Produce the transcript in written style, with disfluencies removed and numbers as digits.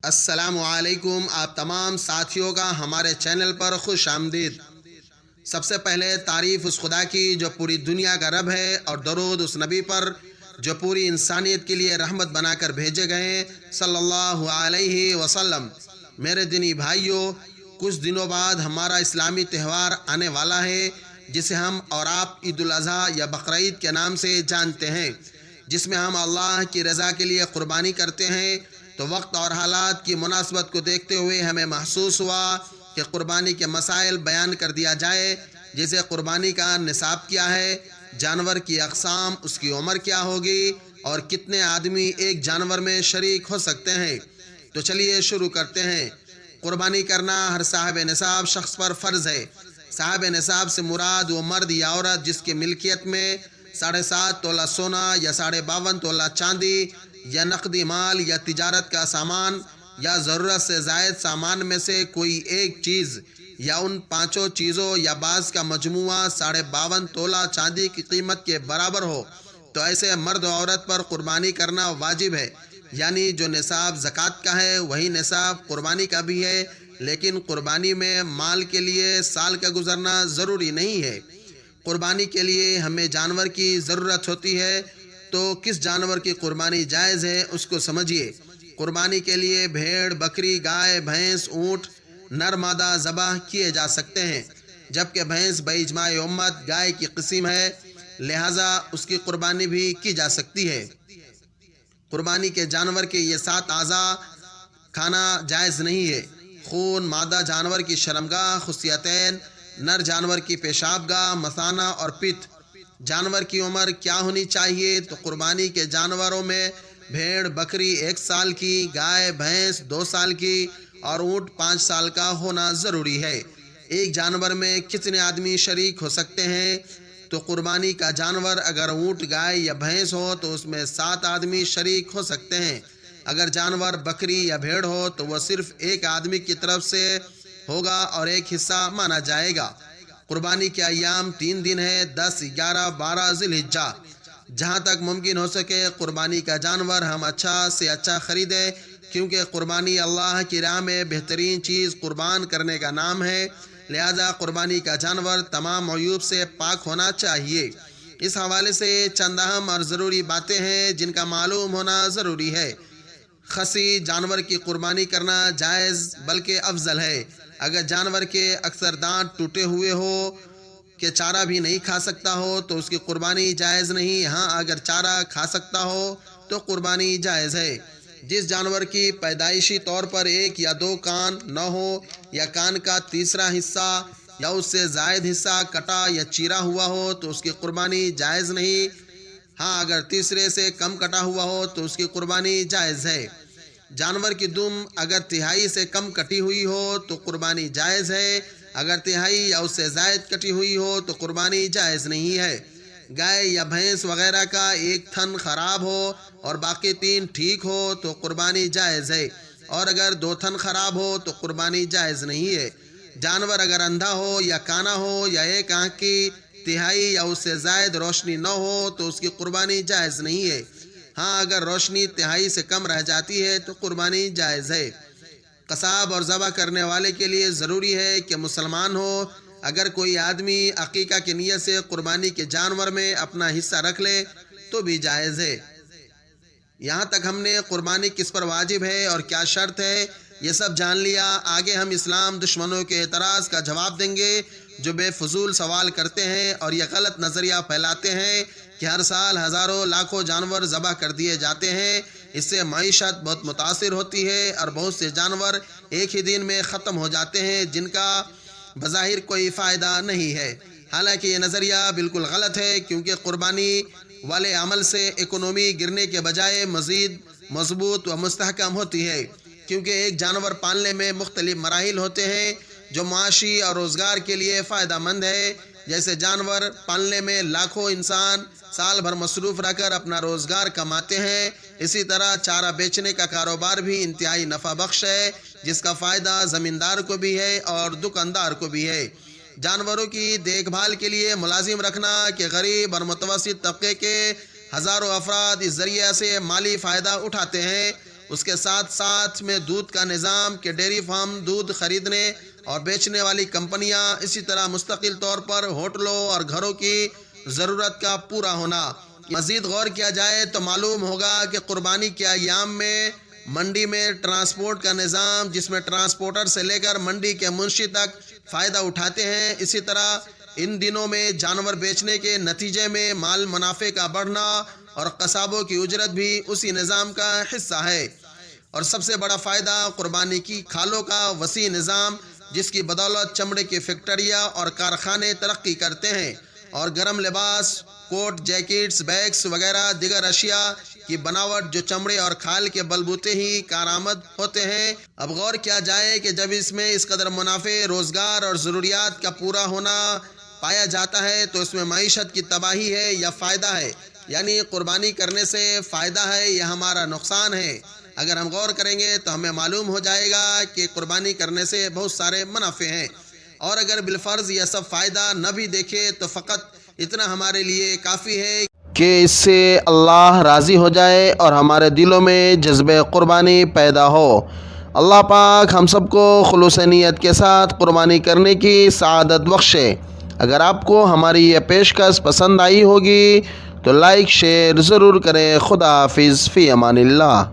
السلام علیکم، آپ تمام ساتھیوں کا ہمارے چینل پر خوش آمدید۔ سب سے پہلے تعریف اس خدا کی جو پوری دنیا کا رب ہے، اور درود اس نبی پر جو پوری انسانیت کے لیے رحمت بنا کر بھیجے گئے صلی اللہ علیہ وسلم۔ میرے دینی بھائیوں، کچھ دنوں بعد ہمارا اسلامی تہوار آنے والا ہے، جسے ہم اور آپ عید الاضحیٰ یا بقرعید کے نام سے جانتے ہیں، جس میں ہم اللہ کی رضا کے لیے قربانی کرتے ہیں۔ تو وقت اور حالات کی مناسبت کو دیکھتے ہوئے ہمیں محسوس ہوا کہ قربانی کے مسائل بیان کر دیا جائے، جیسے قربانی کا نصاب کیا ہے، جانور کی اقسام، اس کی عمر کیا ہوگی، اور کتنے آدمی ایک جانور میں شریک ہو سکتے ہیں۔ تو چلیے شروع کرتے ہیں۔ قربانی کرنا ہر صاحب نصاب شخص پر فرض ہے۔ صاحب نصاب سے مراد وہ مرد یا عورت جس کی ملکیت میں 7.5 تولہ سونا یا 52.5 تولہ چاندی یا نقدی مال یا تجارت کا سامان یا ضرورت سے زائد سامان میں سے کوئی ایک چیز یا ان 5 چیزوں یا بعض کا مجموعہ 52.5 تولہ چاندی کی قیمت کے برابر ہو، تو ایسے مرد و عورت پر قربانی کرنا واجب ہے۔ یعنی جو نصاب زکوٰۃ کا ہے وہی نصاب قربانی کا بھی ہے، لیکن قربانی میں مال کے لیے سال کا گزرنا ضروری نہیں ہے۔ قربانی کے لیے ہمیں جانور کی ضرورت ہوتی ہے، تو کس جانور کی قربانی جائز ہے اس کو سمجھیے۔ قربانی کے لیے بھیڑ، بکری، گائے، بھینس، اونٹ نر مادہ ذبح کیے جا سکتے ہیں، جبکہ بھینس باجماع امت گائے کی قسم ہے، لہٰذا اس کی قربانی بھی کی جا سکتی ہے۔ قربانی کے جانور کے یہ 7 اعضاء کھانا جائز نہیں ہے: خون، مادہ جانور کی شرمگاہ، خصیتین، نر جانور کی پیشاب گاہ، مثانہ اور پت۔ جانور کی عمر کیا ہونی چاہیے؟ تو قربانی کے جانوروں میں بھیڑ بکری 1 سال کی، گائے بھینس 2 سال کی اور اونٹ 5 سال کا ہونا ضروری ہے۔ ایک جانور میں کتنے آدمی شریک ہو سکتے ہیں؟ تو قربانی کا جانور اگر اونٹ، گائے یا بھینس ہو تو اس میں 7 آدمی شریک ہو سکتے ہیں۔ اگر جانور بکری یا بھیڑ ہو تو وہ صرف ایک آدمی کی طرف سے ہوگا اور ایک حصہ مانا جائے گا۔ قربانی کے ایام 3 دن ہیں: 10، 11، 12 ذی الحجہ۔ جہاں تک ممکن ہو سکے قربانی کا جانور ہم اچھا سے اچھا خریدیں، کیونکہ قربانی اللہ کی راہ میں بہترین چیز قربان کرنے کا نام ہے، لہذا قربانی کا جانور تمام عیوب سے پاک ہونا چاہیے۔ اس حوالے سے چند اہم اور ضروری باتیں ہیں جن کا معلوم ہونا ضروری ہے۔ خصی جانور کی قربانی کرنا جائز بلکہ افضل ہے۔ اگر جانور کے اکثر دانت ٹوٹے ہوئے ہو کہ چارہ بھی نہیں کھا سکتا ہو تو اس کی قربانی جائز نہیں۔ ہاں، اگر چارہ کھا سکتا ہو تو قربانی جائز ہے۔ جس جانور کی پیدائشی طور پر 1 یا 2 کان نہ ہو، یا کان کا تیسرا حصہ یا اس سے زائد حصہ کٹا یا چیرا ہوا ہو تو اس کی قربانی جائز نہیں۔ ہاں، اگر تیسرے سے کم کٹا ہوا ہو تو اس کی قربانی جائز ہے۔ جانور کی دم اگر تہائی سے کم کٹی ہوئی ہو تو قربانی جائز ہے، اگر تہائی یا اس سے زائد کٹی ہوئی ہو تو قربانی جائز نہیں ہے۔ گائے یا بھینس وغیرہ کا 1 تھن خراب ہو اور باقی 3 ٹھیک ہو تو قربانی جائز ہے، اور اگر 2 تھن خراب ہو تو قربانی جائز نہیں ہے۔ جانور اگر اندھا ہو یا کانا ہو یا 1 آنکھ کی تہائی یا اس سے زائد روشنی نہ ہو تو اس کی قربانی جائز نہیں ہے۔ ہاں، اگر روشنی تہائی سے کم رہ جاتی ہے تو قربانی جائز ہے۔ قصاب اور ذبح کرنے والے کے لیے ضروری ہے کہ مسلمان ہو۔ اگر کوئی آدمی عقیقہ کی نیت سے قربانی کے جانور میں اپنا حصہ رکھ لے تو بھی جائز ہے۔ یہاں تک ہم نے قربانی کس پر واجب ہے اور کیا شرط ہے یہ سب جان لیا۔ آگے ہم اسلام دشمنوں کے اعتراض کا جواب دیں گے جو بے فضول سوال کرتے ہیں اور یہ غلط نظریہ پھیلاتے ہیں کہ ہر سال ہزاروں لاکھوں جانور ذبح کر دیے جاتے ہیں، اس سے معیشت بہت متاثر ہوتی ہے اور بہت سے جانور ایک ہی دن میں ختم ہو جاتے ہیں جن کا بظاہر کوئی فائدہ نہیں ہے۔ حالانکہ یہ نظریہ بالکل غلط ہے، کیونکہ قربانی والے عمل سے اکنومی گرنے کے بجائے مزید مضبوط و مستحکم ہوتی ہے، کیونکہ ایک جانور پالنے میں مختلف مراحل ہوتے ہیں جو معاشی اور روزگار کے لیے فائدہ مند ہے۔ جیسے جانور پالنے میں لاکھوں انسان سال بھر مصروف رہ کر اپنا روزگار کماتے ہیں، اسی طرح چارہ بیچنے کا کاروبار بھی انتہائی نفع بخش ہے، جس کا فائدہ زمیندار کو بھی ہے اور دکاندار کو بھی ہے۔ جانوروں کی دیکھ بھال کے لیے ملازم رکھنا کہ غریب اور متوسط طبقے کے ہزاروں افراد اس ذریعے سے مالی فائدہ اٹھاتے ہیں، اس کے ساتھ ساتھ میں دودھ کا نظام کہ ڈیری فارم دودھ خریدنے اور بیچنے والی کمپنیاں، اسی طرح مستقل طور پر ہوٹلوں اور گھروں کی ضرورت کا پورا ہونا۔ مزید غور کیا جائے تو معلوم ہوگا کہ قربانی کے ایام میں منڈی میں ٹرانسپورٹ کا نظام، جس میں ٹرانسپورٹر سے لے کر منڈی کے منشی تک فائدہ اٹھاتے ہیں۔ اسی طرح ان دنوں میں جانور بیچنے کے نتیجے میں مال منافع کا بڑھنا اور قصابوں کی اجرت بھی اسی نظام کا حصہ ہے۔ اور سب سے بڑا فائدہ قربانی کی کھالوں کا وسیع نظام، جس کی بدولت چمڑے کی فیکٹریاں اور کارخانے ترقی کرتے ہیں اور گرم لباس، کوٹ، جیکٹس، بیگس وغیرہ دیگر اشیاء کی بناوٹ جو چمڑے اور کھال کے بلبوتے ہی کارآمد ہوتے ہیں۔ اب غور کیا جائے کہ جب اس میں اس قدر منافع، روزگار اور ضروریات کا پورا ہونا پایا جاتا ہے تو اس میں معیشت کی تباہی ہے یا فائدہ ہے؟ یعنی قربانی کرنے سے فائدہ ہے یا ہمارا نقصان ہے؟ اگر ہم غور کریں گے تو ہمیں معلوم ہو جائے گا کہ قربانی کرنے سے بہت سارے منافع ہیں، اور اگر بالفرض یہ سب فائدہ نہ بھی دیکھے تو فقط اتنا ہمارے لیے کافی ہے کہ اس سے اللہ راضی ہو جائے اور ہمارے دلوں میں جذبہ قربانی پیدا ہو۔ اللہ پاک ہم سب کو خلوص نیت کے ساتھ قربانی کرنے کی سعادت بخشے۔ اگر آپ کو ہماری یہ پیشکش پسند آئی ہوگی تو لائک شیئر ضرور کریں۔ خدا حافظ، فی امان اللہ۔